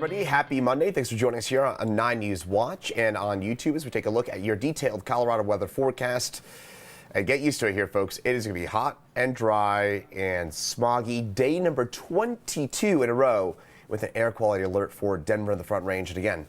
everybody. Happy Monday. Thanks for joining us here on 9 News Watch and on YouTube as we take a look at your detailed Colorado weather forecast. And get used to it here, folks. It is going to be hot and dry and smoggy. Day number 22 in a row with an air quality alert for Denver and the Front Range. And again,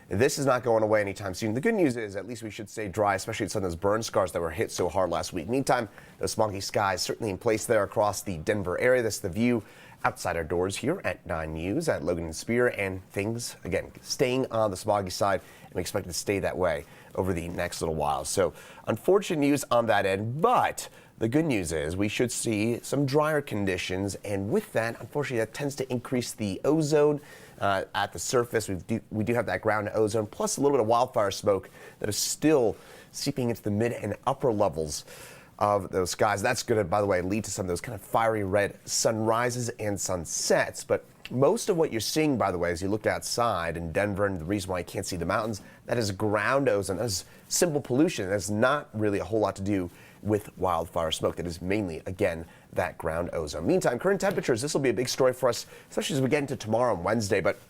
this is not going away anytime soon. The good news is at least we should stay dry, especially at some of those burn scars that were hit so hard last week. Meantime, those smoggy skies certainly in place there across the Denver area. This is the view outside our doors here at 9 News at Logan and Spear, and things, again, staying on the smoggy side, and we expect it to stay that way over the next little while. So unfortunate news on that end, but the good news is we should see some drier conditions, and with that, unfortunately, that tends to increase the ozone at the surface. We do have that ground ozone, plus a little bit of wildfire smoke that is still seeping into the mid and upper levels of those skies. That's going to, by the way, lead to some of those kind of fiery red sunrises and sunsets. But most of what you're seeing, by the way, as you look outside in Denver, and the reason why you can't see the mountains, that is ground ozone. That is simple pollution. That's not really a whole lot to do with wildfire smoke. That is mainly, again, that ground ozone. Meantime, current temperatures, this will be a big story for us, especially as we get into tomorrow and Wednesday. But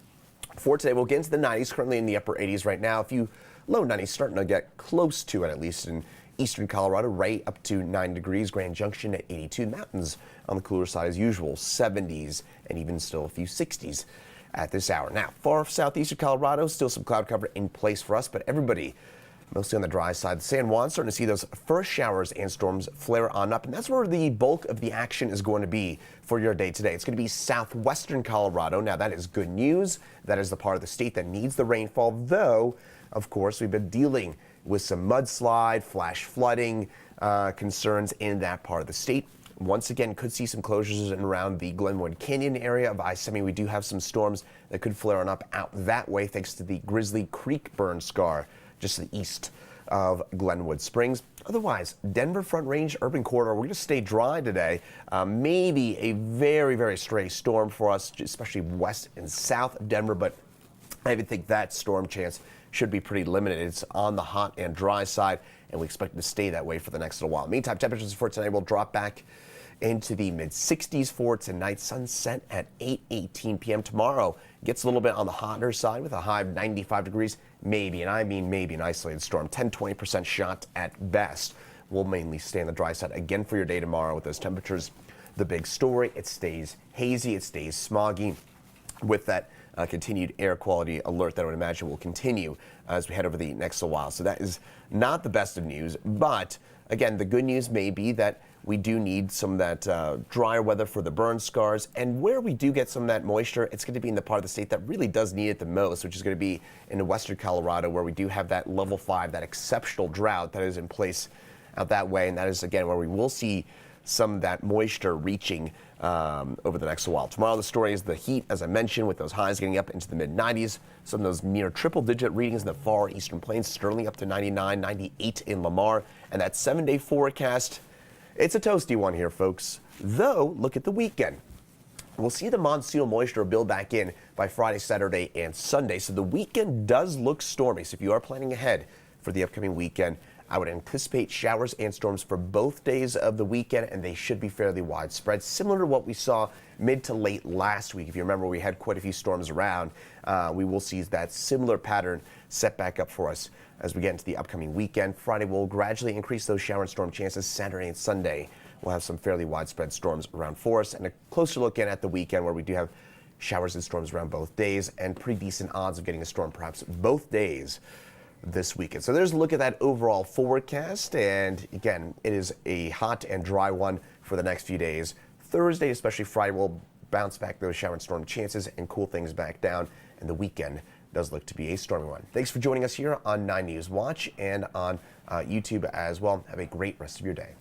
for today, we'll get into the 90s, currently in the upper 80s right now. A few low 90s starting to get close to it, at least in eastern Colorado, right up to 9 degrees. Grand Junction at 82. Mountains on the cooler side as usual, 70s, and even still a few 60s at this hour. Now, far southeastern Colorado, still some cloud cover in place for us, but everybody mostly on the dry side. San Juan starting to see those first showers and storms flare on up, and that's where the bulk of the action is going to be for your day today. It's going to be southwestern Colorado. Now, that is good news. That is the part of the state that needs the rainfall, though, of course, we've been dealing with some mudslide, flash flooding concerns in that part of the state. Once again, could see some closures in around the Glenwood Canyon area of I-70. We do have some storms that could flare on up out that way thanks to the Grizzly Creek burn scar just to the east of Glenwood Springs. Otherwise, Denver Front Range urban corridor, we're going to stay dry today. Maybe a very, very stray storm for us, especially west and south of Denver, but I even think that storm chance should be pretty limited. It's on the hot and dry side, and we expect it to stay that way for the next little while. Meantime, temperatures for tonight will drop back into the mid-60s for tonight. Sunset at 8:18 p.m. Tomorrow gets a little bit on the hotter side with a high of 95 degrees. Maybe, and I mean maybe, an isolated storm. 10-20% shot at best. We'll mainly stay on the dry side again for your day tomorrow with those temperatures. The big story, it stays hazy, it stays smoggy with that continued air quality alert that I would imagine will continue as we head over the next little while. So that is not the best of news, but again, the good news may be that we do need some of that drier weather for the burn scars, and where we do get some of that moisture, it's going to be in the part of the state that really does need it the most, which is going to be in western Colorado, where we do have that level 5, that exceptional drought that is in place out that way, and that is again where we will see some of that moisture reaching over the next while. Tomorrow, the story is the heat, as I mentioned, with those highs getting up into the mid-90s. Some of those near triple-digit readings in the far eastern plains, Sterling up to 99, 98 in Lamar. And that 7-day forecast, it's a toasty one here, folks. Though, look at the weekend. We'll see the monsoonal moisture build back in by Friday, Saturday, and Sunday. So the weekend does look stormy. So if you are planning ahead for the upcoming weekend, I would anticipate showers and storms for both days of the weekend, and they should be fairly widespread, similar to what we saw mid to late last week. If you remember, we had quite a few storms around. We will see that similar pattern set back up for us as we get into the upcoming weekend. Friday will gradually increase those shower and storm chances. Saturday and Sunday, we'll have some fairly widespread storms around for us, and a closer look in at the weekend where we do have showers and storms around both days and pretty decent odds of getting a storm perhaps both days this weekend. So there's a look at that overall forecast, and again, it is a hot and dry one for the next few days. Thursday, especially Friday, will bounce back those shower and storm chances and cool things back down, and the weekend does look to be a stormy one. Thanks for joining us here on 9 News Watch and on YouTube as well. Have a great rest of your day.